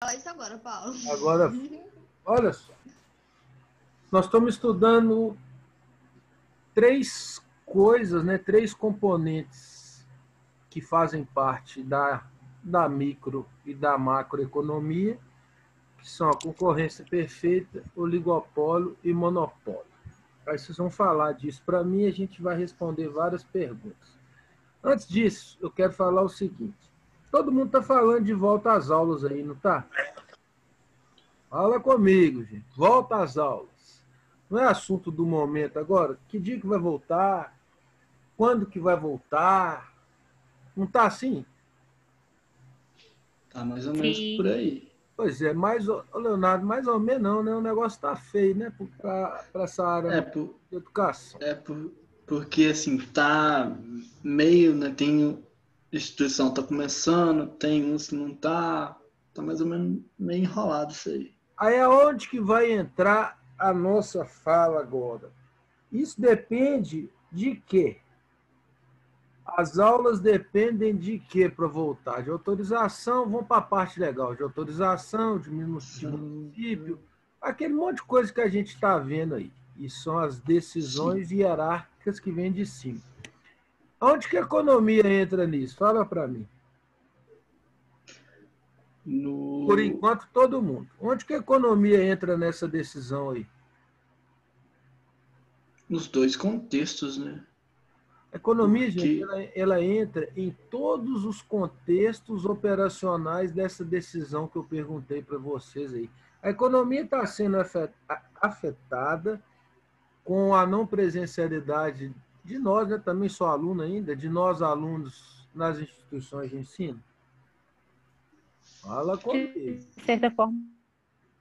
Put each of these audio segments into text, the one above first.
falar isso agora, Paulo. Agora, olha só. Nós estamos estudando três coisas, né? Três componentes que fazem parte da micro e da macroeconomia, que são a concorrência perfeita, oligopólio e monopólio. Aí vocês vão falar disso para mim e a gente vai responder várias perguntas. Antes disso, eu quero falar o seguinte. Todo mundo está falando de volta às aulas aí, não está? Fala comigo, gente. Volta às aulas. Não é assunto do momento agora? Que dia que vai voltar? Quando que vai voltar? Não está assim? Tá mais ou menos por Sim. aí. Pois é, Leonardo, mais ou menos não, né? O negócio está feio, né? Para essa área de educação. Porque assim, tá meio, né? Tem instituição tá começando, tem uns que não tá mais ou menos meio enrolado isso aí. Aí aonde que vai entrar a nossa fala agora? Isso depende de quê? As aulas dependem de quê para voltar? De autorização, vão para a parte legal, de autorização, de município, aquele monte de coisa que a gente está vendo aí. E são as decisões hierárquicas que vêm de cima. Onde que a economia entra nisso? Fala para mim. Por enquanto, todo mundo. Onde que a economia entra nessa decisão aí? Nos dois contextos, né? A economia, gente, ela entra em todos os contextos operacionais dessa decisão que eu perguntei para vocês aí. A economia está sendo afetada com a não presencialidade de nós, né? Também sou aluno ainda, de nós alunos nas instituições de ensino. Fala comigo. De certa forma,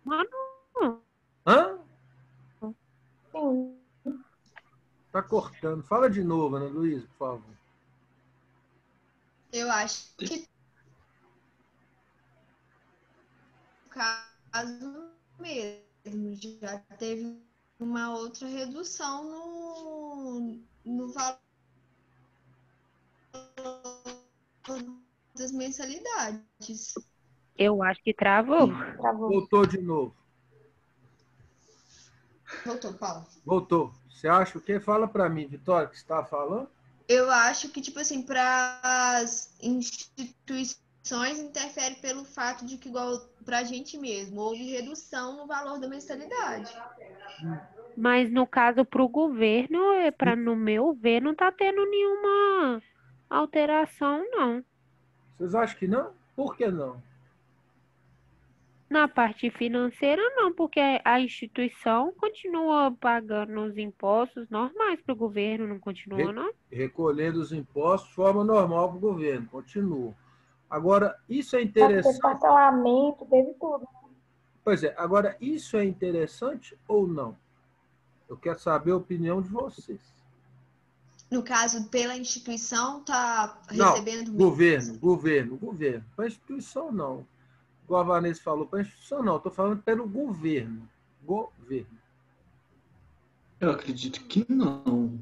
não. Hã? Sim. Tá cortando. Fala de novo, Ana Luísa, por favor. Eu acho que no caso mesmo, já teve uma outra redução no valor das mensalidades. Eu acho que travou. Voltou de novo. Voltou, Paulo. Voltou. Você acha o quê? Fala para mim, Vitória, que você está falando? Eu acho que, tipo assim, para as instituições interfere pelo fato de que, igual para a gente mesmo, houve redução no valor da mensalidade. Mas no caso para o governo, no meu ver, não está tendo nenhuma alteração, não. Vocês acham que não? Por que não? Na parte financeira, não, porque a instituição continua pagando os impostos normais para o governo, não continua, não? Recolhendo os impostos de forma normal para o governo, continua. Agora, isso é interessante. Teve parcelamento, teve tudo. Pois é, agora, isso é interessante ou não? Eu quero saber a opinião de vocês. No caso, pela instituição, está recebendo... Não, governo. Para a instituição, não. Igual a Vanessa falou, para a instituição, não. Estou falando pelo governo. Eu acredito que não.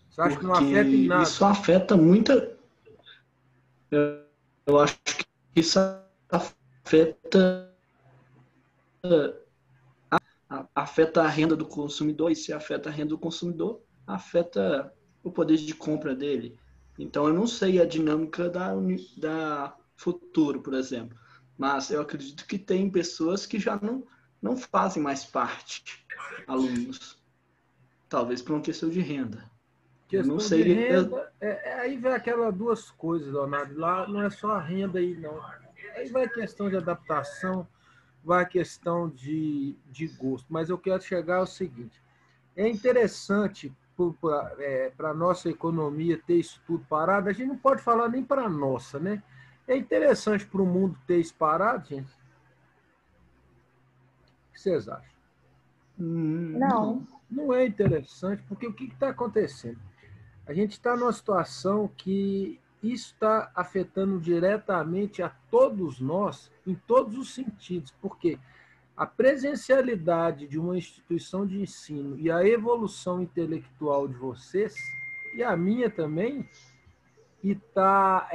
Você acha que não afeta em nada? Isso afeta muita... Eu acho que isso afeta a renda do consumidor, e se afeta a renda do consumidor, afeta o poder de compra dele. Então, eu não sei a dinâmica da Futuro, por exemplo, mas eu acredito que tem pessoas que já não fazem mais parte, alunos, talvez por uma questão de renda. Questão de renda, aí vai aquelas duas coisas, Leonardo. Lá não é só a renda aí, não. Aí vai a questão de adaptação, vai a questão de gosto. Mas eu quero chegar ao seguinte: é interessante para a nossa economia ter isso tudo parado. A gente não pode falar nem para a nossa, né? É interessante para o mundo ter isso parado, gente? O que vocês acham? Não. Não é interessante, porque o que está acontecendo? A gente está numa situação que isso está afetando diretamente a todos nós, em todos os sentidos, porque a presencialidade de uma instituição de ensino e a evolução intelectual de vocês, e a minha também, está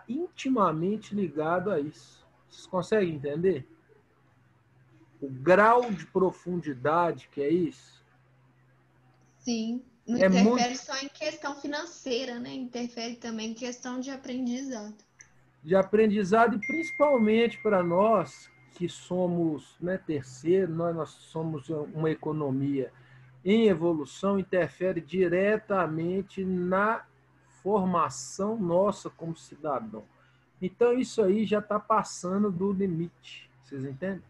intimamente ligado a isso. Vocês conseguem entender? O grau de profundidade que é isso? Sim. Não É interfere muito só em questão financeira, né? Interfere também em questão de aprendizado. de aprendizado e principalmente para nós que somos, né, terceiro, nós somos uma economia em evolução, interfere diretamente na formação nossa como cidadão. Então isso aí já está passando do limite, vocês entendem?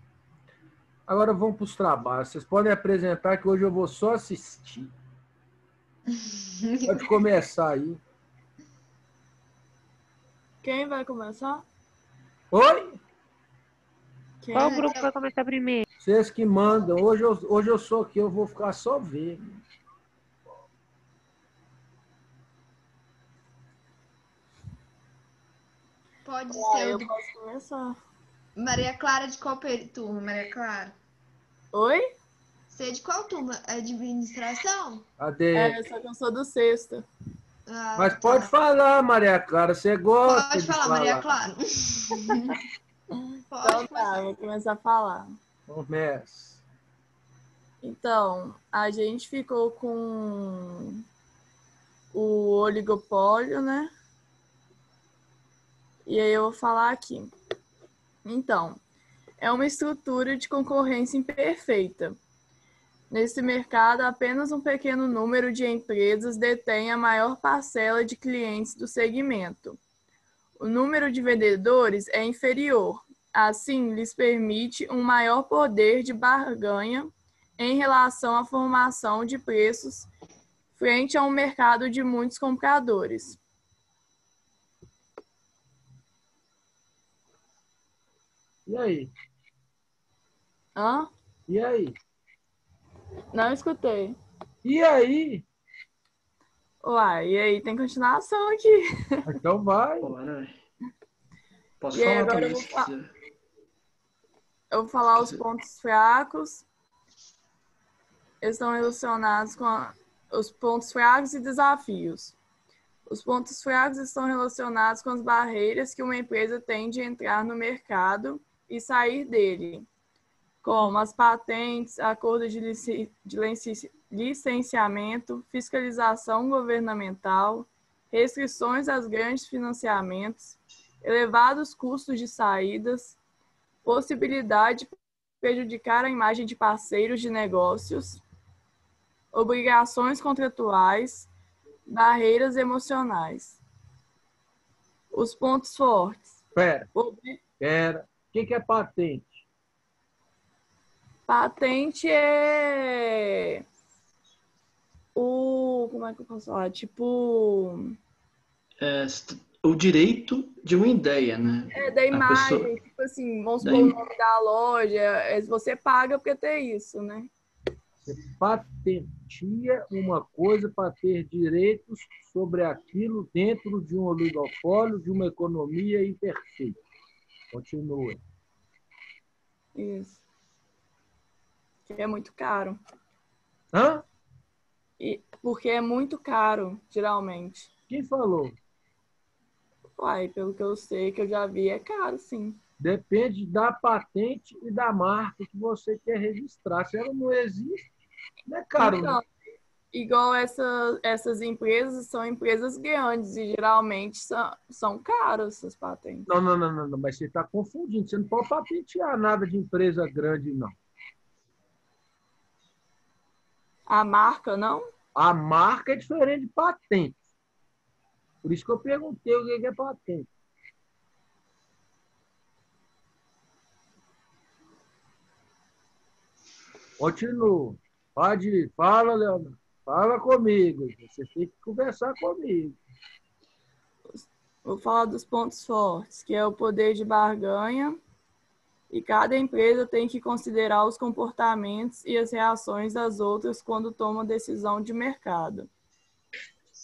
Agora vamos para os trabalhos. Vocês podem apresentar que hoje eu vou só assistir. Pode começar aí. Quem vai começar? Oi? Quem? Qual grupo vai começar primeiro? Vocês que mandam. Hoje eu sou aqui, eu vou ficar só vendo. Pode Ah, ser o eu do posso começar. Maria Clara de qual turma, Maria Clara? Oi? Você é de qual turma? É de administração? Cadê? Só que eu sou do sexto. Ah, Mas tá. pode falar, Maria Clara. Você gosta Pode de falar, falar. Maria Clara. Então Pode tá, começar. vou começar a falar. Começa. Então, a gente ficou com o oligopólio, né? E aí eu vou falar aqui. Então, é uma estrutura de concorrência imperfeita. Nesse mercado, apenas um pequeno número de empresas detém a maior parcela de clientes do segmento. O número de vendedores é inferior, assim, lhes permite um maior poder de barganha em relação à formação de preços frente a um mercado de muitos compradores. E aí? Hã? E aí? Não escutei. E aí? Uai, e aí tem continuação aqui. Então vai. Bora. Posso E aí, falar agora também, se quiser. Eu vou falar os pontos fracos. Eles estão relacionados com os pontos fracos e desafios. Os pontos fracos estão relacionados com as barreiras que uma empresa tem de entrar no mercado e sair dele, como as patentes, acordos de licenciamento, fiscalização governamental, restrições aos grandes financiamentos, elevados custos de saídas, possibilidade de prejudicar a imagem de parceiros de negócios, obrigações contratuais, barreiras emocionais. Os pontos fortes. Pera. O que é patente? Patente é como é que eu posso falar? Tipo, O direito de uma ideia, né? da imagem, pessoa... tipo assim, vamos supor o nome da loja, você paga porque tem isso, né? Você patenteia uma coisa para ter direitos sobre aquilo dentro de um oligopólio, de uma economia imperfeita. Continua. Isso. Que é muito caro. Hã? Porque é muito caro, geralmente. Quem falou? Uai, pelo que eu sei, que eu já vi, é caro, sim. Depende da patente e da marca que você quer registrar. Se ela não existe, não é caro. Então, né? Igual essas empresas são empresas grandes e geralmente são caras essas patentes. Não, mas você está confundindo. Você não pode patentear nada de empresa grande, não. A marca, não? A marca é diferente de patente. Por isso que eu perguntei o que é patente. Continua. Fala, Leonardo. Fala comigo. Você tem que conversar comigo. Vou falar dos pontos fortes, que é o poder de barganha. E cada empresa tem que considerar os comportamentos e as reações das outras quando toma decisão de mercado.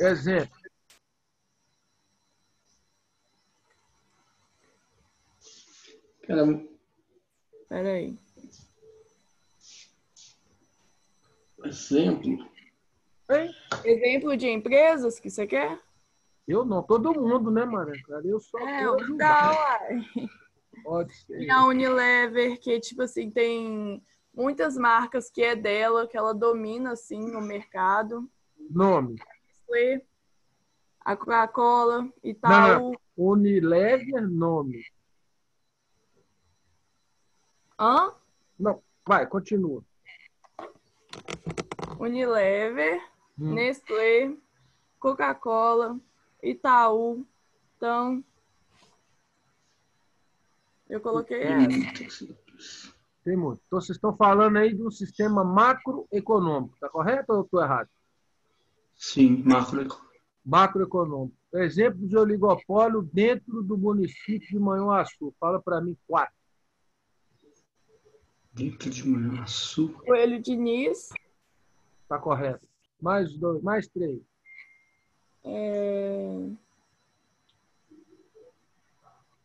Exemplo. Espera aí. Exemplo? Hein? Exemplo de empresas que você quer? Eu não. Todo mundo, né, Maria? Eu só vou dar, uai. Pode ser. E a Unilever, que, tipo assim, tem muitas marcas que é dela, que ela domina, assim, no mercado. Nome. Nestlé, a Coca-Cola, Não, Itaú. não. Unilever, nome. Hã? Não, vai, continua. Unilever, Hum. Nestlé, Coca-Cola, Itaú. Então, eu coloquei essa. Tem muito. Então, vocês estão falando aí de um sistema macroeconômico, tá correto ou eu estou errado? Sim, macroeconômico. Macroeconômico. Exemplo de oligopólio dentro do município de Manhuaçu. Fala para mim 4. Dentro de Manhuaçu. Coelho Diniz. Tá correto. Mais 2, mais 3.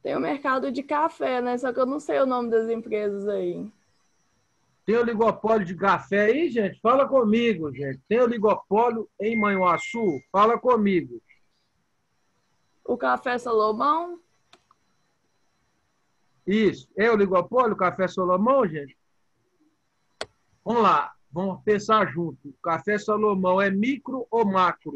Tem o mercado de café, né? Só que eu não sei o nome das empresas aí. Tem oligopólio de café aí, gente? Fala comigo, gente. Tem oligopólio em Manhuaçu? Fala comigo. O Café Salomão. Isso. É oligopólio, Café Salomão, gente? Vamos lá. Vamos pensar junto. O Café Salomão é micro ou macro?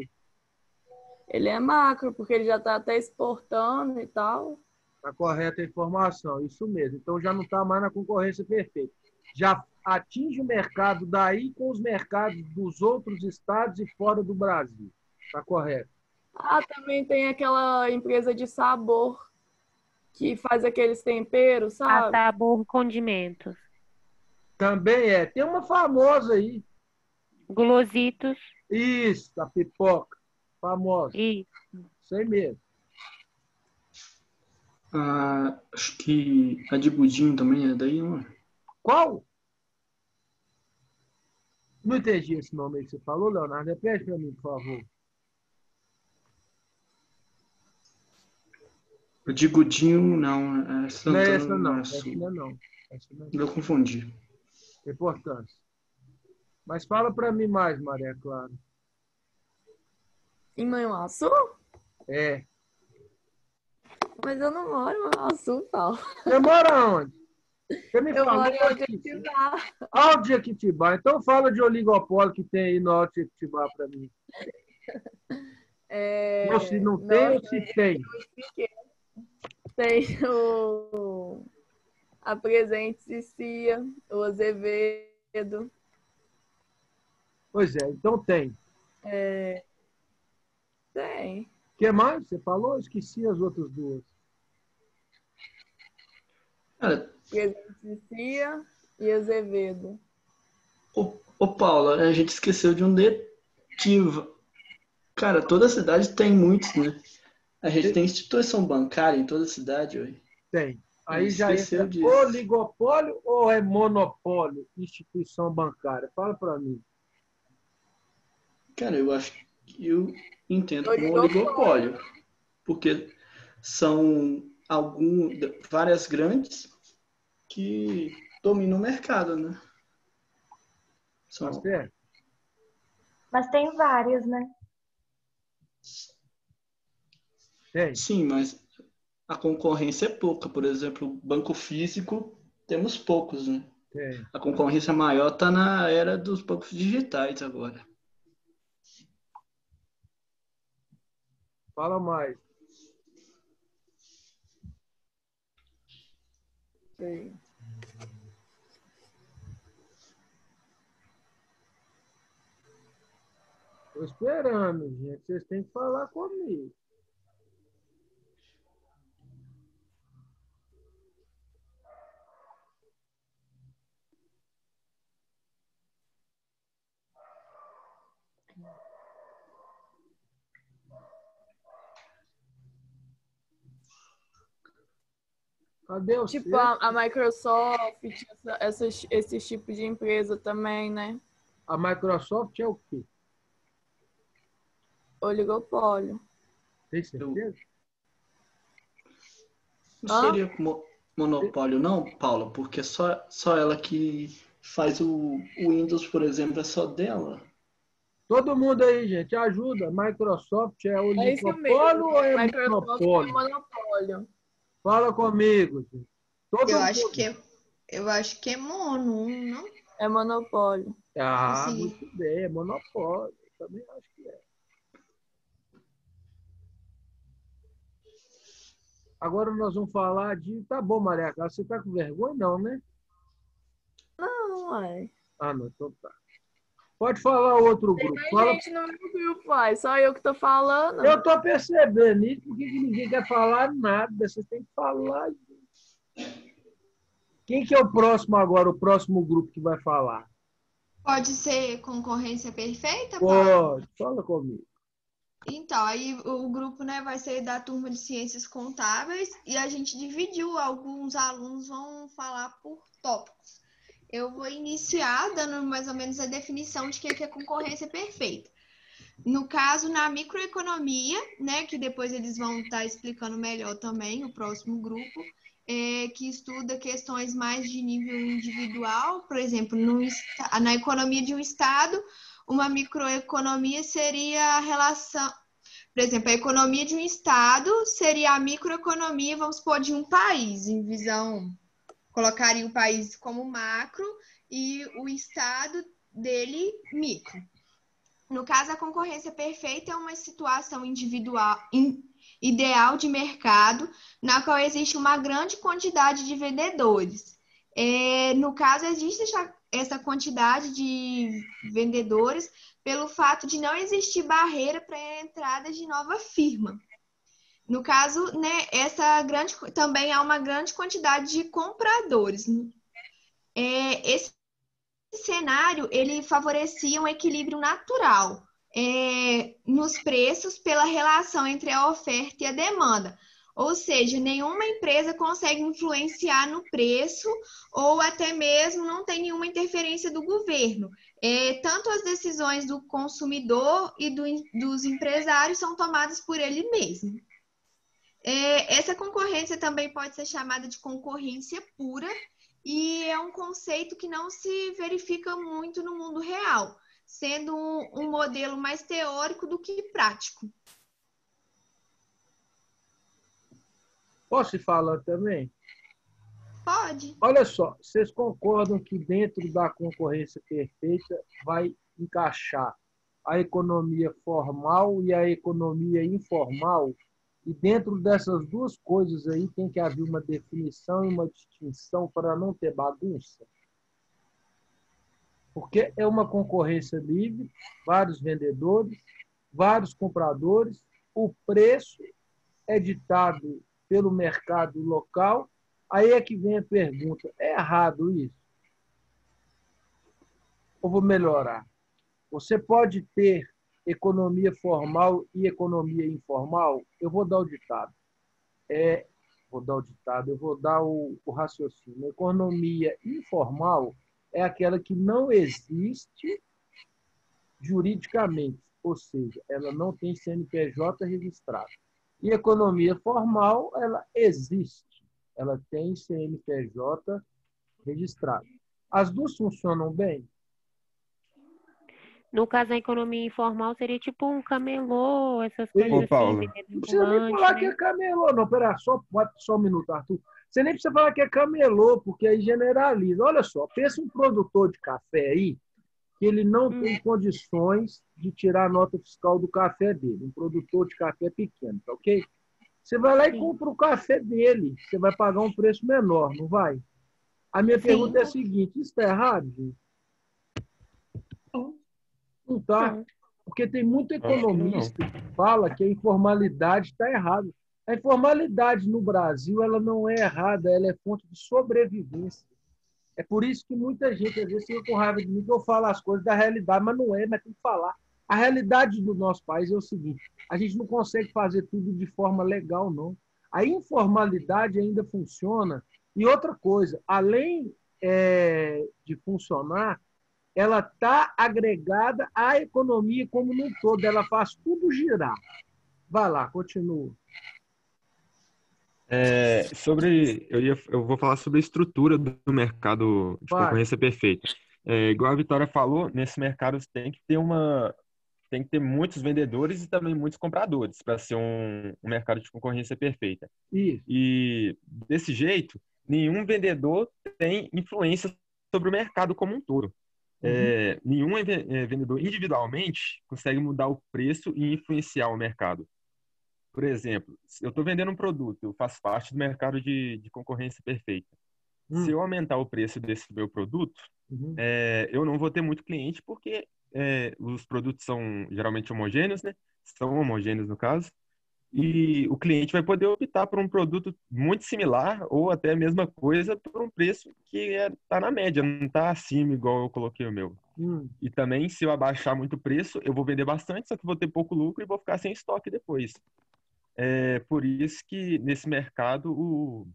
Ele é macro, porque ele já está até exportando e tal. Está correta a informação. Isso mesmo. Então já não está mais na concorrência perfeita. Já atinge o mercado daí com os mercados dos outros estados e fora do Brasil. Está correto. Ah, também tem aquela empresa de sabor que faz aqueles temperos, A sabe? Sabor Condimentos. Também é. Tem uma famosa aí. Gulositos. Isso, a pipoca. Famosa. E Sei mesmo. Acho que a de Budinho também é daí, não é? Qual? Não entendi esse nome aí que você falou, Leonardo. Repete para mim, por favor. A de Budinho, não. É Não é Santana essa do não. Manhuaçu. Essa não é não. Essa não é Eu confundi. importância. Mas fala para mim mais, Maria Clara. Em Manhuaçu? É. Mas eu não moro em Manhuaçu, tal. Você mora onde? Você me Eu falou moro em aqui. Jequitibá. Alto de Jequitibá. Então fala de oligopólio que tem aí no Alto de Jequitibá para mim. Ou se não tem, ou se tem. Tem a Presente Cicia, o Azevedo. Pois é, então tem. Tem. O que mais? Você falou? Eu esqueci as outras duas. Cara, Presente Cicia e Azevedo. ô Paula, a gente esqueceu de um detetive. Cara, toda cidade tem muitos, né? A gente tem instituição bancária em toda cidade, ué. Tem. Aí já Esqueceu entra disso. oligopólio ou é monopólio? Instituição bancária. Fala para mim. Cara, eu acho que eu entendo como Oligopólio. oligopólio. Porque são várias grandes que dominam o mercado, né? Tá São, certo? Mas tem várias, né? Tem. sim, mas a concorrência é pouca. Por exemplo, banco físico, temos poucos, né? Tem. A concorrência maior está na era dos bancos digitais agora. Fala mais. Sim. Tô esperando, gente. Vocês têm que falar comigo. Cadê o Tipo, seu? a Microsoft, esse tipo de empresa também, né? A Microsoft é o quê? Oligopólio. Tem certeza? Não seria monopólio, não, Paula? Porque só ela que faz o Windows, por exemplo, é só dela. Todo mundo aí, gente, ajuda. Microsoft é É isso oligopólio mesmo. ou é Microsoft é monopólio? monopólio. Fala comigo, gente. Todo Eu acho mundo. que eu acho que é mono, não? É monopólio. Ah, Assim, muito bem, é monopólio. Eu também acho que é. Agora nós vamos falar de. Tá bom, Maria Clara, você tá com vergonha? Não, né? Não, uai. Ah, não, então tá. Pode falar outro grupo. Tem Fala. gente no meu grupo, uai. Só eu que tô falando. Eu tô percebendo isso, porque que ninguém quer falar nada. Vocês têm que falar. Quem que é o próximo agora, o próximo grupo que vai falar? pode ser concorrência perfeita, Paulo? Pode, fala comigo. Então, aí o grupo, né, vai ser da turma de ciências contábeis e a gente dividiu, alguns alunos vão falar por tópicos. Eu vou iniciar dando mais ou menos a definição de que é concorrência perfeita. No caso, na microeconomia, né, que depois eles vão estar explicando melhor também, o próximo grupo, que estuda questões mais de nível individual, por exemplo, na economia de um estado, uma microeconomia seria a relação, por exemplo, a economia de um estado seria a microeconomia, vamos supor, de um país, em visão, colocaria o país como macro e o estado dele micro. No caso, a concorrência perfeita é uma situação individual, ideal de mercado, na qual existe uma grande quantidade de vendedores. No caso, existe essa quantidade de vendedores pelo fato de não existir barreira para a entrada de nova firma. No caso, né, também há uma grande quantidade de compradores. Esse cenário ele favorecia um equilíbrio natural nos preços pela relação entre a oferta e a demanda. Ou seja, nenhuma empresa consegue influenciar no preço ou até mesmo não tem nenhuma interferência do governo. Tanto as decisões do consumidor e dos empresários são tomadas por ele mesmo. Essa concorrência também pode ser chamada de concorrência pura, e é um conceito que não se verifica muito no mundo real, sendo um modelo mais teórico do que prático. Posso ir falando também? Pode. Olha só, vocês concordam que dentro da concorrência perfeita vai encaixar a economia formal e a economia informal? E dentro dessas duas coisas aí tem que haver uma definição e uma distinção para não ter bagunça? Porque é uma concorrência livre, vários vendedores, vários compradores, o preço é ditado pelo mercado local. Aí é que vem a pergunta, é errado isso? Ou vou melhorar? Você pode ter economia formal e economia informal? Eu vou dar o ditado. Eu vou dar o raciocínio. A economia informal é aquela que não existe juridicamente, ou seja, ela não tem CNPJ registrado. E a economia formal, ela existe, ela tem CNPJ registrado. As duas funcionam bem? No caso, a economia informal seria tipo um camelô, essas Ô, coisas assim, Paulo, vendendo não precisa nem ambulante, falar que né? é camelô, não. Pera, só um minuto, Arthur. Você nem precisa falar que é camelô, porque aí generaliza. Olha só, pensa um produtor de café aí, que ele não tem condições de tirar a nota fiscal do café dele. Um produtor de café pequeno, tá ok? Você vai lá e Sim. compra o café dele. Você vai pagar um preço menor, não vai? A minha pergunta é a seguinte, isso está errado, gente? Não está. Não. Porque tem muito Acho que não. economista que fala que a informalidade está errada. A informalidade no Brasil ela não é errada, ela é fonte de sobrevivência. É por isso que muita gente, às vezes, fica com raiva de mim que eu falo as coisas da realidade, mas não é, mas tem que falar. A realidade do nosso país é o seguinte, a gente não consegue fazer tudo de forma legal, não. A informalidade ainda funciona. E outra coisa, além de funcionar, ela está agregada à economia como um todo, ela faz tudo girar. Vai lá, continua. Eu vou falar sobre a estrutura do mercado de Vai. concorrência perfeita. Igual a Vitória falou, nesse mercado tem que ter muitos vendedores e também muitos compradores para ser um mercado de concorrência perfeita. Isso. E desse jeito, nenhum vendedor tem influência sobre o mercado como um todo. Nenhum vendedor individualmente consegue mudar o preço e influenciar o mercado. Por exemplo, se eu estou vendendo um produto, eu faço parte do mercado de concorrência perfeita. Se eu aumentar o preço desse meu produto, eu não vou ter muito cliente porque os produtos são geralmente homogêneos, né? São homogêneos no caso. E o cliente vai poder optar por um produto muito similar ou até a mesma coisa por um preço que está na média, não está acima igual eu coloquei o meu. E também, se eu abaixar muito o preço, eu vou vender bastante, só que vou ter pouco lucro e vou ficar sem estoque depois. É por isso que nesse mercado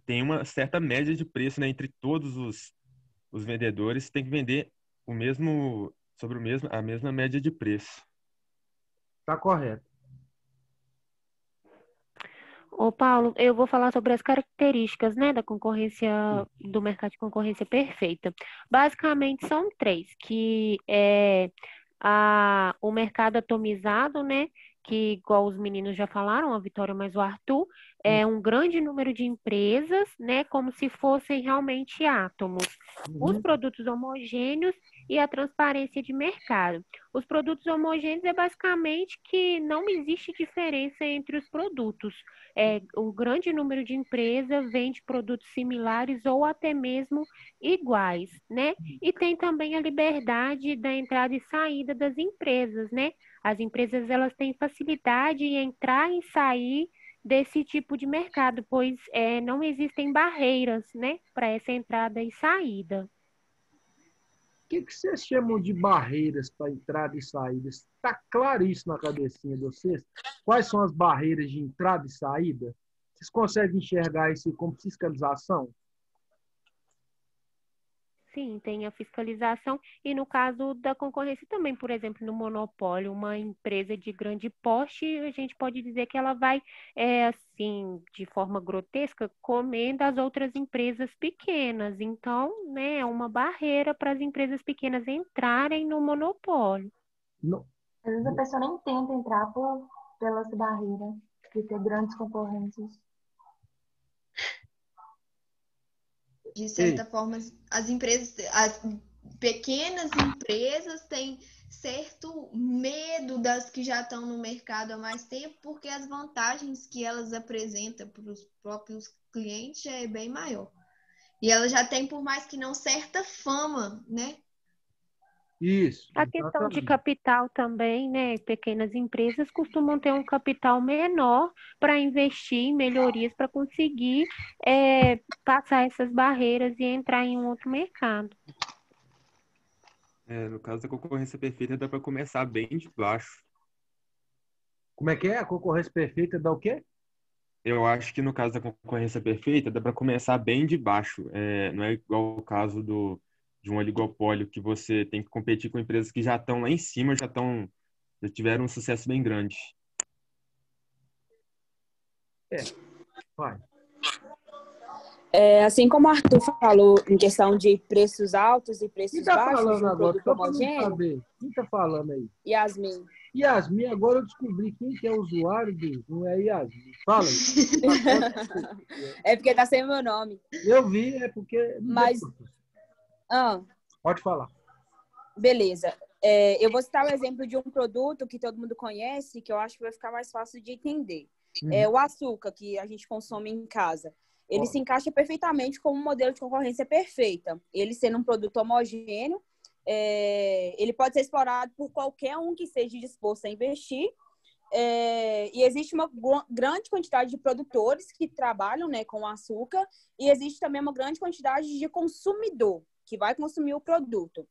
tem uma certa média de preço, né, entre todos os vendedores, tem que vender a mesma média de preço. Tá correto. Ô, Paulo, eu vou falar sobre as características, né, da concorrência, do mercado de concorrência perfeita. Basicamente são três, que é o mercado atomizado, né, que igual os meninos já falaram, a Vitória mais o Arthur, é um grande número de empresas, né, como se fossem realmente átomos. Os produtos homogêneos e a transparência de mercado. Os produtos homogêneos é basicamente que não existe diferença entre os produtos. O grande número de empresas vende produtos similares ou até mesmo iguais, né? E tem também a liberdade da entrada e saída das empresas, né? As empresas elas têm facilidade em entrar e sair desse tipo de mercado, pois não existem barreiras, né, para essa entrada e saída. O que vocês chamam de barreiras para entrada e saída? Está claro isso na cabecinha de vocês? Quais são as barreiras de entrada e saída? Vocês conseguem enxergar isso como fiscalização? Sim, tem a fiscalização e no caso da concorrência também, por exemplo, no monopólio, uma empresa de grande porte, a gente pode dizer que ela vai, assim, de forma grotesca, comer das outras empresas pequenas. Então, né, é uma barreira para as empresas pequenas entrarem no monopólio. Não. Às vezes a pessoa nem tenta entrar pelas barreiras de ter grandes concorrências. De certa forma, as pequenas empresas têm certo medo das que já estão no mercado há mais tempo, porque as vantagens que elas apresentam para os próprios clientes é bem maior. E elas já têm, por mais que não, certa fama, né? Isso. A questão de capital também, né? Pequenas empresas costumam ter um capital menor para investir em melhorias para conseguir passar essas barreiras e entrar em um outro mercado. No caso da concorrência perfeita, dá para começar bem de baixo. Como é que é? A concorrência perfeita dá o quê? Eu acho que no caso da concorrência perfeita, dá para começar bem de baixo. Não é igual o caso de um oligopólio, que você tem que competir com empresas que já estão lá em cima, já tiveram um sucesso bem grande. Vai. Assim como o Arthur falou em questão de preços altos e preços Quem tá baixos falando de um agora? produto Só para não homogêneo, saber. Quem tá falando aí? Yasmin. Yasmin, agora eu descobri quem que é o usuário não é Yasmin. Fala aí. É porque tá sem meu nome. Eu vi, é porque... Mas... Pode falar. Beleza. Eu vou citar o exemplo de um produto que todo mundo conhece, que eu acho que vai ficar mais fácil de entender. O açúcar, que a gente consome em casa. Ele se encaixa perfeitamente como um modelo de concorrência perfeita. Ele sendo um produto homogêneo, ele pode ser explorado por qualquer um que esteja disposto a investir. E existe uma grande quantidade de produtores que trabalham, né, com açúcar, e existe também uma grande quantidade de consumidor que vai consumir o produto.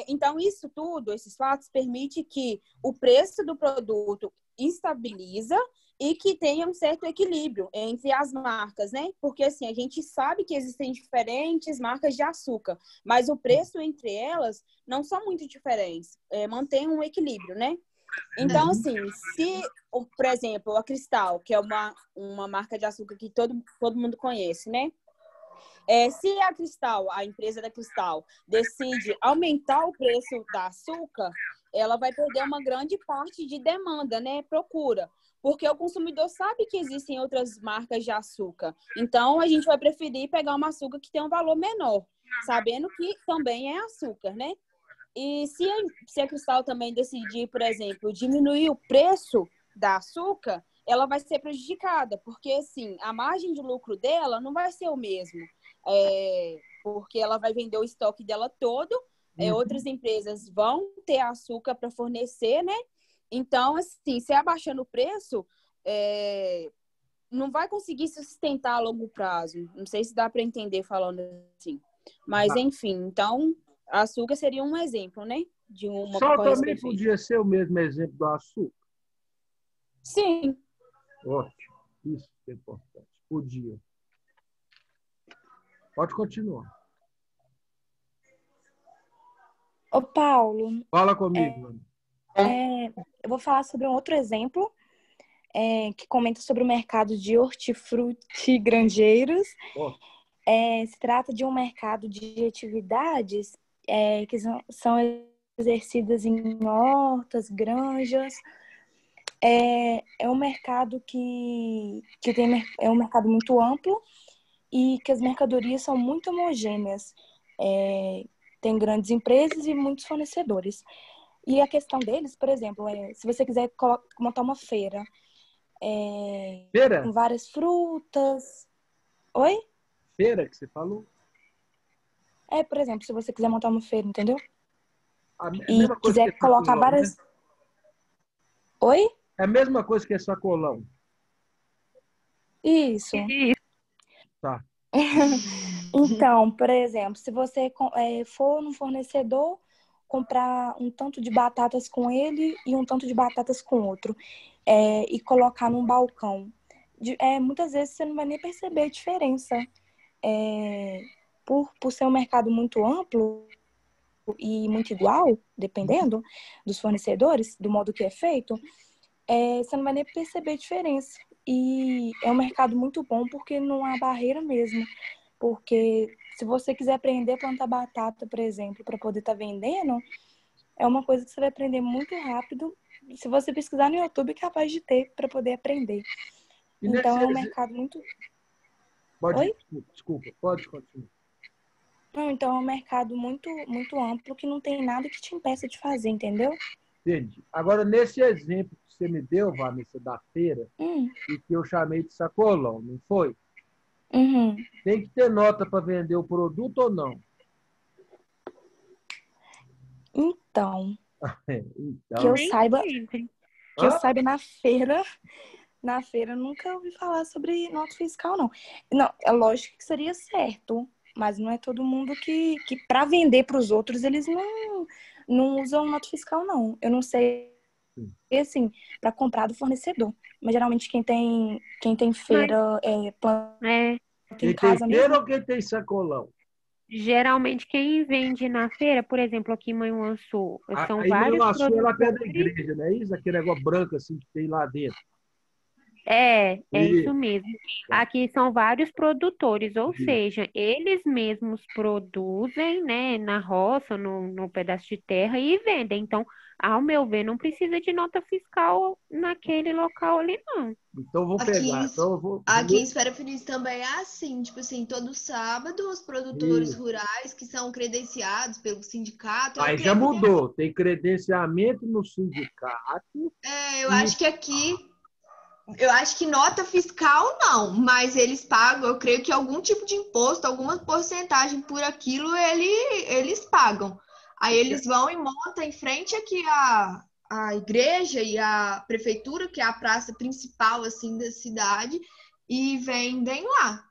Então, isso tudo, esses fatos, permite que o preço do produto estabiliza e que tenha um certo equilíbrio entre as marcas, né? Porque, assim, a gente sabe que existem diferentes marcas de açúcar, mas o preço entre elas não são muito diferentes. Mantém um equilíbrio, né? Então, assim, se, por exemplo, a Cristal, que é uma marca de açúcar que todo mundo conhece, né? Se a Cristal, a empresa da Cristal, decide aumentar o preço da açúcar, ela vai perder uma grande parte de demanda, né? Procura. Porque o consumidor sabe que existem outras marcas de açúcar. Então, a gente vai preferir pegar uma açúcar que tem um valor menor, sabendo que também é açúcar, né? E se a Cristal também decidir, por exemplo, diminuir o preço da açúcar, ela vai ser prejudicada, porque, assim, a margem de lucro dela não vai ser o mesmo. Porque ela vai vender o estoque dela todo, outras empresas vão ter açúcar para fornecer, né? Então, assim, se abaixando o preço, não vai conseguir se sustentar a longo prazo. Não sei se dá para entender falando assim. Mas, enfim, então, a açúcar seria um exemplo, né? De uma Sal concorrência também perfeita. podia ser o mesmo exemplo do açúcar. Sim. Ótimo. Isso que é importante. Podia. Pode continuar. Ô, Paulo, Fala comigo, Ana. eu vou falar sobre um outro exemplo que comenta sobre o mercado de hortifruti granjeiros. Se trata de um mercado de atividades que são exercidas em hortas, granjas. É um mercado é um mercado muito amplo e que as mercadorias são muito homogêneas. Tem grandes empresas e muitos fornecedores. E a questão deles, por exemplo, se você quiser montar uma feira com várias frutas. Oi? Feira que você falou? Por exemplo, se você quiser montar uma feira, entendeu? E quiser colocar sacolão, várias... Né? Oi? É a mesma coisa que sacolão. Isso. Tá. Então, por exemplo, se você for num fornecedor, comprar um tanto de batatas com ele e um tanto de batatas com outro, e colocar num balcão, muitas vezes você não vai nem perceber a diferença. Por ser um mercado muito amplo e muito igual, dependendo dos fornecedores, do modo que é feito, você não vai nem perceber a diferença. E é um mercado muito bom porque não há barreira mesmo. Porque se você quiser aprender a plantar batata, por exemplo, para poder estar vendendo, é uma coisa que você vai aprender muito rápido. Se você pesquisar no YouTube, é capaz de ter para poder aprender. Então, é um mercado muito... Oi? Desculpa, pode continuar. Não, então é um mercado muito, muito amplo que não tem nada que te impeça de fazer, entendeu? Entendi. Agora, nesse exemplo que você me deu, Vanessa, da feira, e que eu chamei de sacolão, não foi? Uhum. Tem que ter nota para vender o produto ou não? Então, que eu saiba na feira eu nunca ouvi falar sobre nota fiscal, não. Não, é lógico que seria certo, mas não é todo mundo que para vender para os outros, eles não usam nota fiscal, não. Eu não sei, assim, para comprar do fornecedor. Mas geralmente quem tem feira planta em casa mesmo. Quem tem feira ou quem tem sacolão? Geralmente quem vende na feira, por exemplo, aqui em Manhuaçu, são Aí vários Manhuaçu é lá perto da produtores. igreja, não é isso? Aquele negócio branco assim que tem lá dentro. É isso mesmo. Aqui são vários produtores, ou seja, eles mesmos produzem, né, na roça, no pedaço de terra e vendem. Então, ao meu ver, não precisa de nota fiscal naquele local ali, não. Então, vou pegar. Aqui em Esfera Feliz também é assim, tipo assim, todo sábado os produtores rurais que são credenciados pelo sindicato... Aí já mudou, tem credenciamento no sindicato. Eu acho que aqui... Eu acho que nota fiscal não, mas eles pagam, eu creio que algum tipo de imposto, alguma porcentagem por aquilo eles pagam. Aí eles vão e montam em frente aqui a igreja e a prefeitura, que é a praça principal assim da cidade, e vendem lá.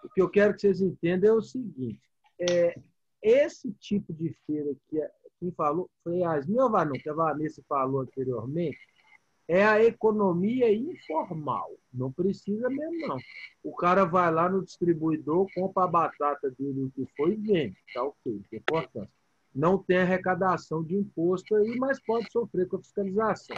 O que eu quero que vocês entendam é o seguinte, esse tipo de feira que quem falou foi a Yasmin ou que a Vanessa falou anteriormente, é a economia informal. Não precisa mesmo, não. O cara vai lá no distribuidor, compra a batata dele, o que foi, e vende. Tá ok, é importante. Não tem arrecadação de imposto aí, mas pode sofrer com a fiscalização.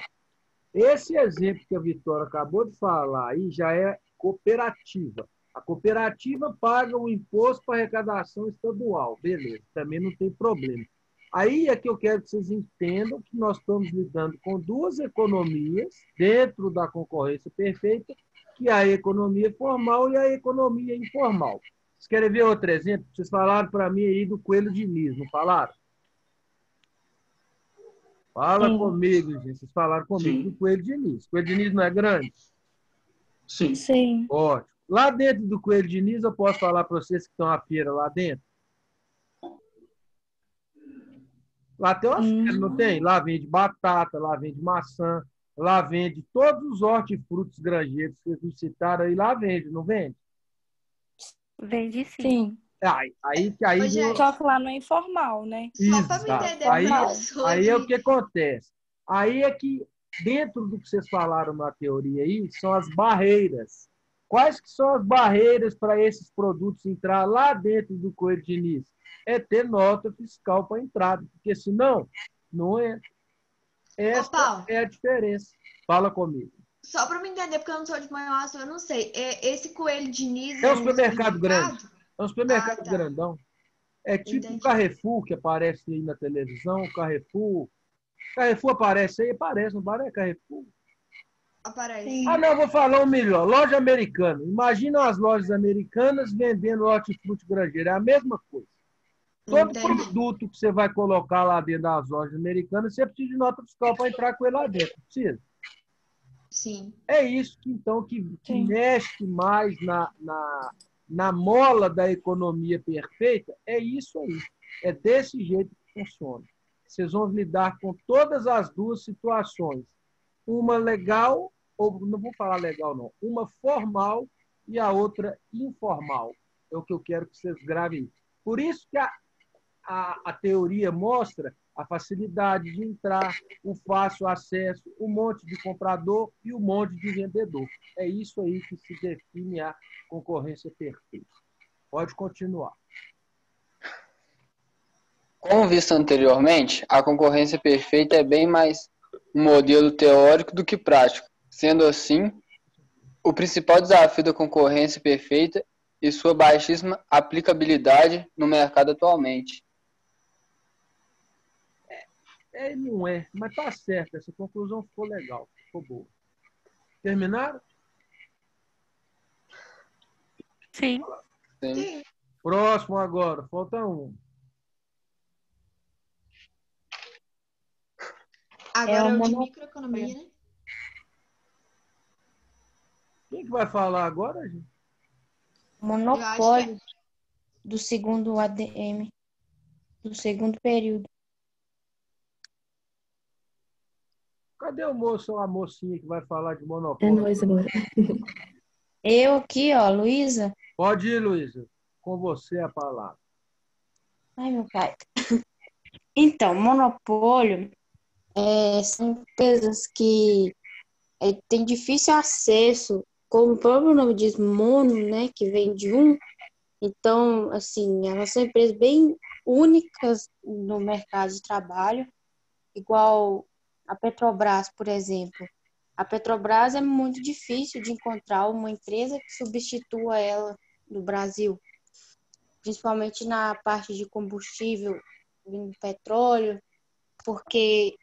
Esse exemplo que a Vitória acabou de falar aí já é cooperativa. A cooperativa paga o imposto para arrecadação estadual. Beleza, também não tem problema. Aí é que eu quero que vocês entendam que nós estamos lidando com duas economias dentro da concorrência perfeita, que é a economia formal e a economia informal. Vocês querem ver outro exemplo? Vocês falaram para mim aí do Coelho Diniz, não falaram? Fala Sim. comigo, gente. Vocês falaram comigo Sim. do Coelho Diniz. O Coelho Diniz não é grande? Sim. Sim. Ótimo. Lá dentro do Coelho Diniz, eu posso falar para vocês que estão à feira lá dentro? Lá tem uma feira, não tem? Lá vende batata, lá vende maçã, lá vende todos os hortifrutos granjeiros que vocês me citaram aí, lá vende, não vende? Vende sim. Sim. Aí Ô, gente, Só que lá não é informal, né? só para me exato. entender, Aí, porque eu sou aí de... é o que acontece. Aí é que, dentro do que vocês falaram na teoria aí, são as barreiras. Quais que são as barreiras para esses produtos entrar lá dentro do Coelho Diniz? É ter nota fiscal para entrada, porque senão não é. Ô, Essa Paulo, é a diferença. Fala comigo. só para me entender, porque eu não sou de Manhuaçu, eu não sei. Esse Coelho Diniz É é um um supermercado grande. supermercado? É um Ah, supermercado tá. grandão. É tipo o Entendi. Carrefour, que aparece aí na televisão. O Carrefour. Carrefour aparece aí? Aparece, não parece Carrefour? Aparece. Sim. Ah, não, vou falar um melhor. Loja americana. Imagina as lojas americanas vendendo hortifruti granjeiro. É a mesma coisa. Todo Entendi. produto que você vai colocar lá dentro das lojas americanas, você precisa de nota fiscal para entrar com ele lá dentro. Precisa. Sim. É isso que, então, que Sim. mexe mais na mola da economia perfeita. É isso aí. É desse jeito que funciona. Vocês vão lidar com todas as duas situações. Uma legal, ou não vou falar legal, não. Uma formal e a outra informal. É o que eu quero que vocês gravem. Por isso que a teoria mostra a facilidade de entrar, o fácil acesso, o monte de comprador e o monte de vendedor. É isso aí que se define a concorrência perfeita. Pode continuar. Como visto anteriormente, a concorrência perfeita é bem mais um modelo teórico do que prático. Sendo assim, o principal desafio da concorrência perfeita e sua baixíssima aplicabilidade no mercado atualmente. Não é, mas tá certo. Essa conclusão ficou legal, ficou boa. Terminaram? Sim. Sim. Sim. Próximo agora, falta um. Agora o é o de monopólio. microeconomia, né? Quem que vai falar agora, gente? Monopólio do segundo ADM, do segundo período. Cadê o moço ou a mocinha que vai falar de É monopólio? nóis agora. Eu aqui, ó, Luísa. Pode ir, Luísa. Com você a palavra. Ai, meu pai. Então, monopólio são empresas que têm difícil acesso, como o próprio nome diz, mono, né, que vem de um. Então, assim, elas são empresas bem únicas no mercado de trabalho, igual a Petrobras, por exemplo. A Petrobras é muito difícil de encontrar uma empresa que substitua ela no Brasil, principalmente na parte de combustível, vindo petróleo, porque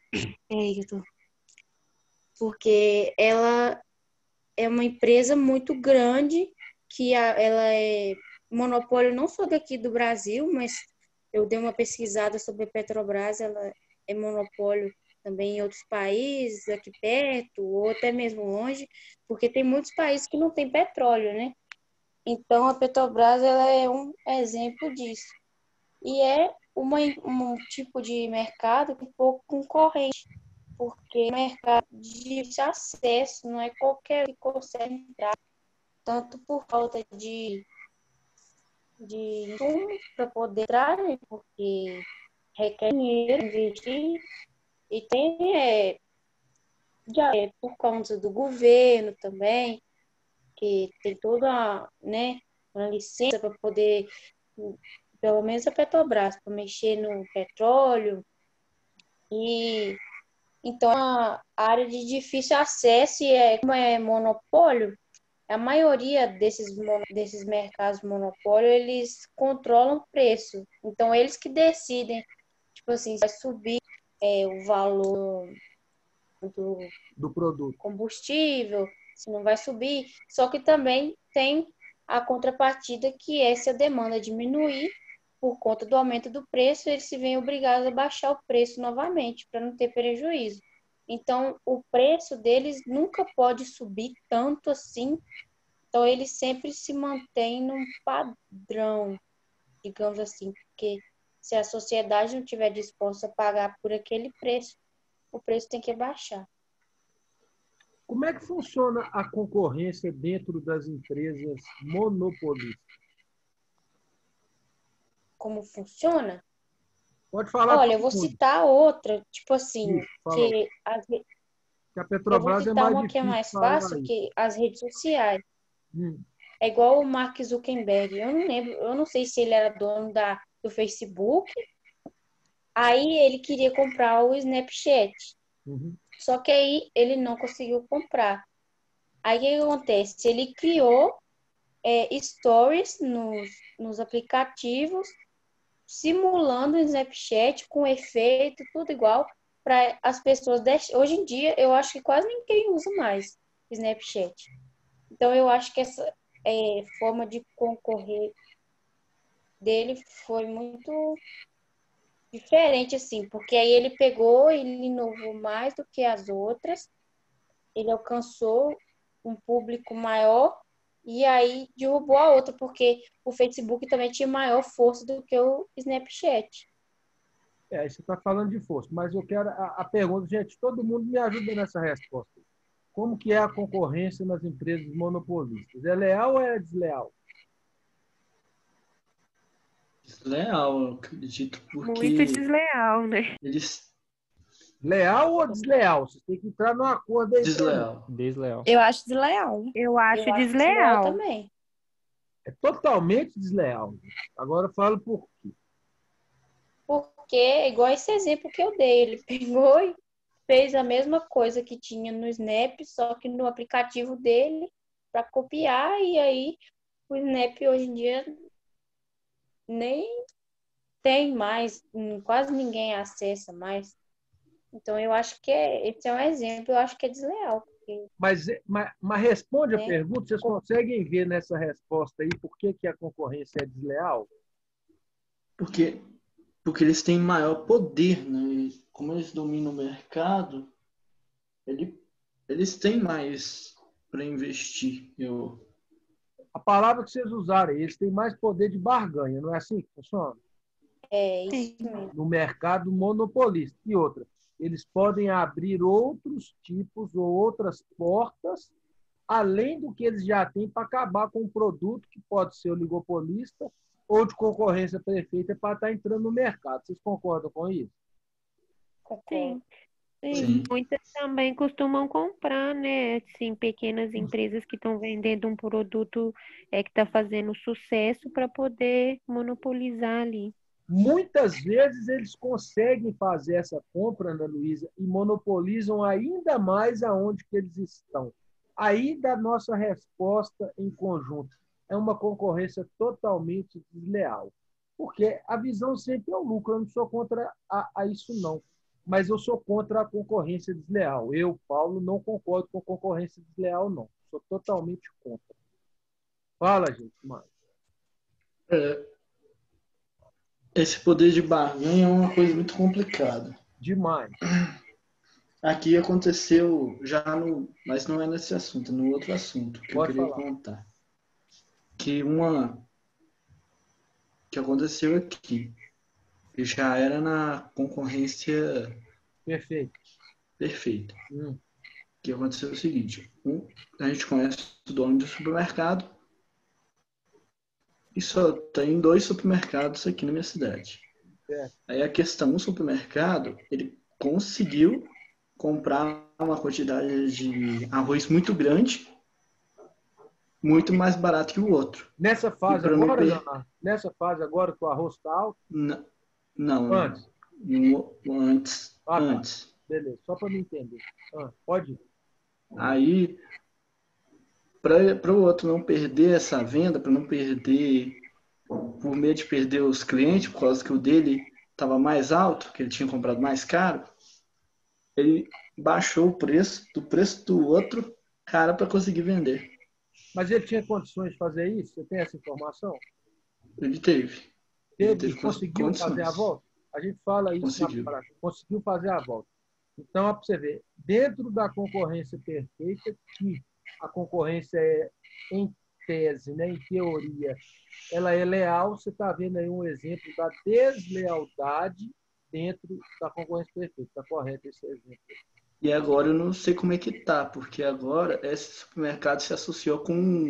ela é uma empresa muito grande, que ela é monopólio não só daqui do Brasil, mas eu dei uma pesquisada sobre a Petrobras, ela é monopólio também em outros países, aqui perto, ou até mesmo longe, porque tem muitos países que não têm petróleo, né? Então, a Petrobras ela é um exemplo disso. E é um tipo de mercado um pouco concorrente, porque é um mercado de acesso, não é qualquer que consegue entrar, tanto por falta de insumo para poder entrar, né? Porque requer dinheiro, investir, e tem por conta do governo também, que tem toda, né, uma licença para poder, pelo menos a Petrobras, para mexer no petróleo. E então a área de difícil acesso, e como é monopólio, a maioria desses mercados monopólio, eles controlam o preço. Então, eles que decidem Tipo assim, vai subir o valor do produto. combustível, se não vai subir. Só que também tem a contrapartida que é se a demanda diminuir por conta do aumento do preço, eles se veem obrigados a baixar o preço novamente para não ter prejuízo. Então, o preço deles nunca pode subir tanto assim. Então, ele sempre se mantém num padrão, digamos assim, porque se a sociedade não estiver disposta a pagar por aquele preço, o preço tem que baixar. Como é que funciona a concorrência dentro das empresas monopolistas? Como funciona? Pode falar. Olha, eu vou citar outra, tipo assim, que a eu vou Petrobras é citar mais uma que é mais difícil fácil, que as redes sociais. Hum. É igual o Mark Zuckerberg. Eu não lembro, eu não sei se ele era dono do Facebook. Aí ele queria comprar o Snapchat. Uhum. Só que aí ele não conseguiu comprar. Aí o que acontece? Ele criou stories nos aplicativos, simulando o Snapchat com efeito, tudo igual, para as pessoas. Hoje em dia, eu acho que quase ninguém usa mais Snapchat. Então, eu acho que essa forma de concorrer dele foi muito diferente, assim, porque aí ele pegou, ele inovou mais do que as outras, ele alcançou um público maior e aí derrubou a outra, porque o Facebook também tinha maior força do que o Snapchat. Aí você está falando de força, mas eu quero a pergunta, gente, todo mundo me ajuda nessa resposta. Como que é a concorrência nas empresas monopolistas? É leal ou é desleal? Desleal, eu acredito, porque... Muito desleal, né? Eles... Leal ou desleal? Você tem que entrar num acordo aí. Desleal. Eu acho desleal. Eu acho desleal também. É totalmente desleal. Agora eu falo por quê. Porque, igual esse exemplo que eu dei, ele pegou e fez a mesma coisa que tinha no Snap, só que no aplicativo dele, para copiar, e aí o Snap hoje em dia nem tem mais, quase ninguém acessa mais. Então, eu acho que esse é um exemplo, eu acho que é desleal. Porque, mas responde a pergunta, vocês conseguem ver nessa resposta aí por que a concorrência é desleal? Porque eles têm maior poder, né? E como eles dominam o mercado, eles têm mais para investir. A palavra que vocês usaram, eles têm mais poder de barganha, não é assim que funciona? É isso mesmo. No mercado monopolista. E outra, eles podem abrir outros tipos ou outras portas, além do que eles já têm para acabar com um produto que pode ser oligopolista ou de concorrência perfeita para estar entrando no mercado. Vocês concordam com isso? Concordo. Sim. Muitas também costumam comprar, né? Assim, pequenas empresas que estão vendendo um produto que está fazendo sucesso para poder monopolizar ali. Muitas vezes eles conseguem fazer essa compra, Ana Luísa, e monopolizam ainda mais aonde que eles estão. Aí da nossa resposta em conjunto. É uma concorrência totalmente desleal. Porque a visão sempre é o lucro. Eu não sou contra a isso, não. Mas eu sou contra a concorrência desleal. Eu, Paulo, não concordo com concorrência desleal, não. Sou totalmente contra. Fala, gente, mano. Esse poder de barganha é uma coisa muito complicada. Demais. Aqui aconteceu mas não é nesse assunto, é no outro assunto que Pode eu queria falar. contar. Que aconteceu aqui. Que já era na concorrência perfeita. Que aconteceu o seguinte: a gente conhece o dono do supermercado e só tem 2 supermercados aqui na minha cidade. Aí a questão, o supermercado, ele conseguiu comprar uma quantidade de arroz muito grande, muito mais barato que o outro. Nessa fase agora, Leonardo? Nessa fase agora que o arroz está alto? Não. Antes? Antes. Tá. Beleza, só para me entender. Pode ir. Aí, para o outro não perder essa venda, para não perder, por medo de perder os clientes, por causa que o dele estava mais alto, que ele tinha comprado mais caro, ele baixou o preço do outro cara para conseguir vender. Mas ele tinha condições de fazer isso? Você tem essa informação? Ele teve. Ele conseguiu condições. fazer a volta? A gente fala isso Conseguiu. na prática. Conseguiu fazer a volta. Então, para você ver, dentro da concorrência perfeita, que a concorrência é, em tese, né, em teoria, ela é leal, você está vendo aí um exemplo da deslealdade dentro da concorrência perfeita. Está correto esse exemplo? E agora eu não sei como é que tá, porque agora esse supermercado se associou com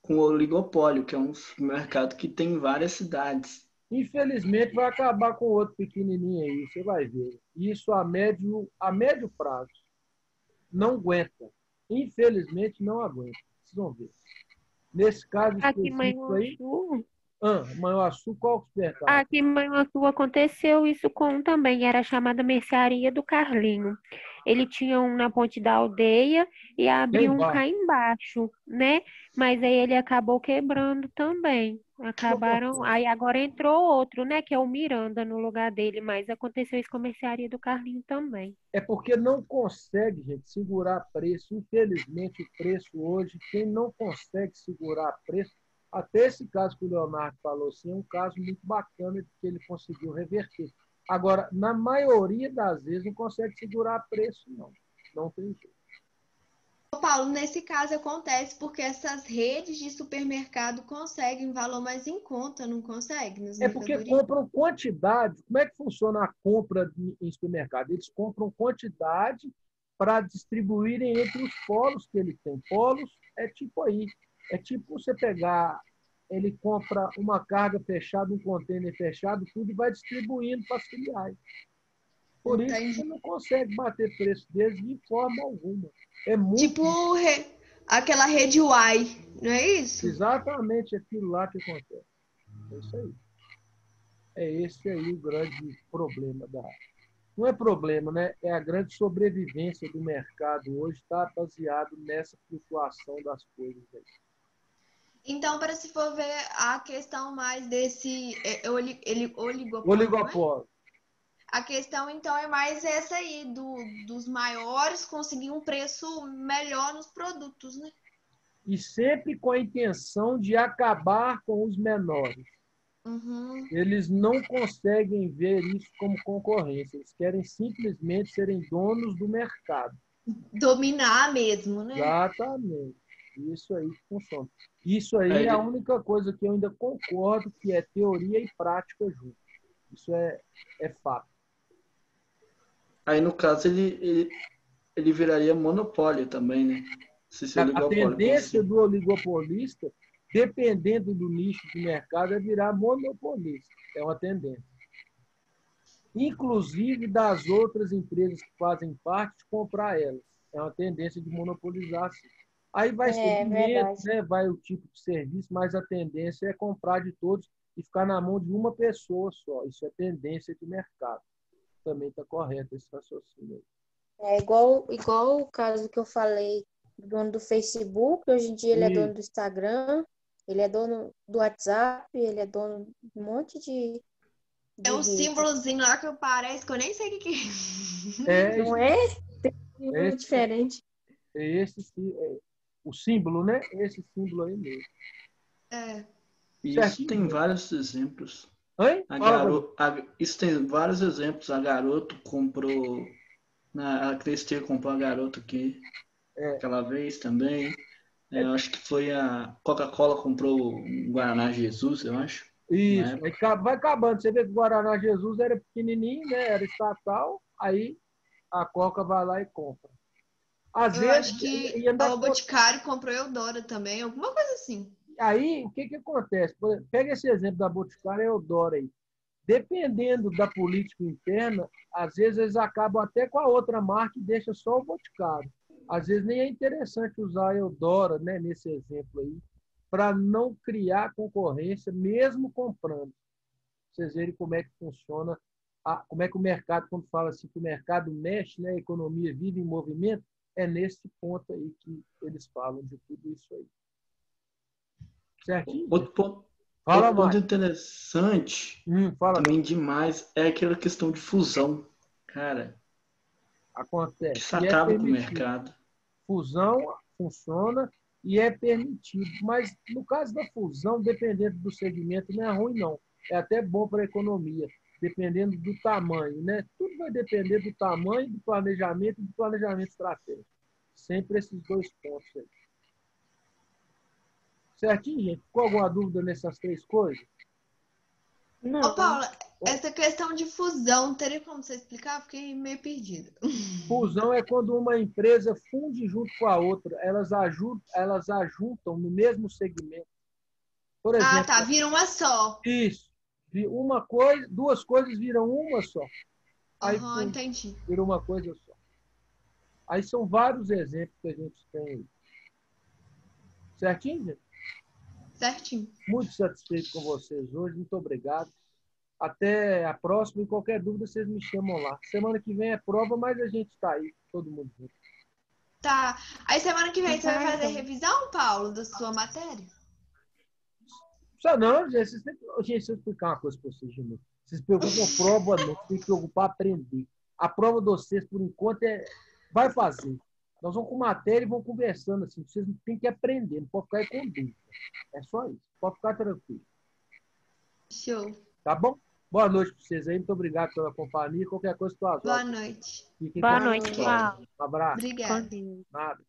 o oligopólio, que é um supermercado que tem em várias cidades. Infelizmente, vai acabar com outro pequenininho aí, você vai ver. Isso a médio prazo não aguenta. Infelizmente, não aguenta. Vocês vão ver. Nesse caso Aqui em específico aí... Manhuaçu, Manhuaçu, qual supermercado? aqui em Manhuaçu aconteceu isso com um também, era chamada Mercearia do Carlinho. Ele tinha um na ponte da aldeia e abriu um cá embaixo, né? Mas aí ele acabou quebrando também. Acabaram. Aí agora entrou outro, né? Que é o Miranda no lugar dele, mas aconteceu isso com a Mercearia do Carlinho também. É porque não consegue, gente, segurar preço. Infelizmente, o preço hoje, quem não consegue segurar preço, até esse caso que o Leonardo falou, assim, é um caso muito bacana de que ele conseguiu reverter. Agora, na maioria das vezes, não consegue segurar preço, não. Não tem jeito. Paulo, nesse caso acontece porque essas redes de supermercado conseguem valor mais em conta, não conseguem? É porque compram quantidade. Como é que funciona a compra em supermercado? Eles compram quantidade para distribuírem entre os polos que ele tem. Polos é tipo aí. É tipo você pegar, ele compra uma carga fechada, um container fechado, tudo e vai distribuindo para as filiais. Por isso você não consegue bater preço deles de forma alguma. É muito... Tipo aquela rede Y, não é isso? Exatamente aquilo lá que acontece. É isso aí. É esse aí o grande problema da... Não é problema, né? É a grande sobrevivência do mercado hoje, está baseado nessa flutuação das coisas aí. Então, para se for ver a questão mais desse oligopólio, Oligopólio. A questão, então, é mais essa aí, dos maiores conseguir um preço melhor nos produtos, né? E sempre com a intenção de acabar com os menores. Uhum. Eles não conseguem ver isso como concorrência. Eles querem simplesmente serem donos do mercado. Dominar mesmo, né? Exatamente. Isso aí funciona. Isso aí é a única coisa que eu ainda concordo, que é teoria e prática junto. Isso é fato. Aí, no caso, ele viraria monopólio também, né? A tendência do oligopolista, dependendo do nicho de mercado, é virar monopolista. É uma tendência. Inclusive das outras empresas que fazem parte, de comprar elas. É uma tendência de monopolizar. Sim. Aí vai segmento, né? Vai o tipo de serviço, mas a tendência é comprar de todos e ficar na mão de uma pessoa só. Isso é tendência de mercado. Também está correto esse raciocínio. É igual o caso que eu falei do dono do Facebook. Hoje em dia ele é dono do Instagram, ele é dono do WhatsApp, ele é dono de um monte de é um símbolozinho lá que parece que eu nem sei o que é. Não é? Tem diferente. É o símbolo, né? Esse símbolo aí mesmo. Isso tem vários exemplos. Oi? Isso tem vários exemplos. A Garoto comprou... A Crescer comprou a Garoto aqui aquela vez também. Eu acho que foi a Coca-Cola comprou o Guaraná Jesus, eu acho. Isso, vai acabando. Você vê que o Guaraná Jesus era pequenininho, né? Era estatal, aí a Coca vai lá e compra. Às vezes, acho que o Boticário comprou Eudora também, alguma coisa assim. Aí, o que acontece? Pega esse exemplo da Boticário e Eudora aí. Dependendo da política interna, às vezes eles acabam até com a outra marca e deixam só o Boticário. Às vezes nem é interessante usar a Eudora, né, nesse exemplo aí, para não criar concorrência, mesmo comprando. Vocês verem como é que funciona, como é que o mercado, quando fala assim que o mercado mexe, né, a economia vive em movimento, é nesse ponto aí que eles falam de tudo isso aí. Certinho? Fala, Outro ponto Mike. interessante, Fala, também demais, é aquela questão de fusão. Cara, acontece. isso E é acaba com o permitido. mercado. Fusão funciona e é permitido. Mas no caso da fusão, dependendo do segmento, não é ruim, não. É até bom para a economia, dependendo do tamanho, né? Tudo vai depender do tamanho, do planejamento e do planejamento estratégico. Sempre esses dois pontos aí. Certinho, gente? Ficou alguma dúvida nessas três coisas? Ô, Paula, essa questão de fusão, teria como você explicar? Fiquei meio perdida. Fusão é quando uma empresa funde junto com a outra. Elas ajuntam no mesmo segmento. Por exemplo, Ah, tá. Vira uma só. isso. Uma coisa, duas coisas viram uma só. Aí Entendi. vira uma coisa só. Aí são vários exemplos que a gente tem. Certinho, gente? Certinho. Muito satisfeito com vocês hoje. Muito obrigado. Até a próxima. E qualquer dúvida, vocês me chamam lá. Semana que vem é prova, mas a gente está aí, todo mundo junto. Tá. Aí semana que vem você vai fazer então. revisão, Paulo, da sua matéria? Só não, gente, deixa eu explicar uma coisa para vocês, gente. Vocês se preocupam com prova, não. Vocês têm que se preocupar aprender. A prova de vocês, por enquanto, vai fazer. Nós vamos com matéria e vamos conversando assim. Vocês têm que aprender, não pode ficar aí com dúvida. É só isso. Pode ficar tranquilo. Show. Tá bom? Boa noite para vocês aí. Muito obrigado pela companhia. Qualquer coisa, estou às Boa ordens. noite. Fiquem Boa com noite, Deus. Paulo. Um abraço. Obrigada. Nada.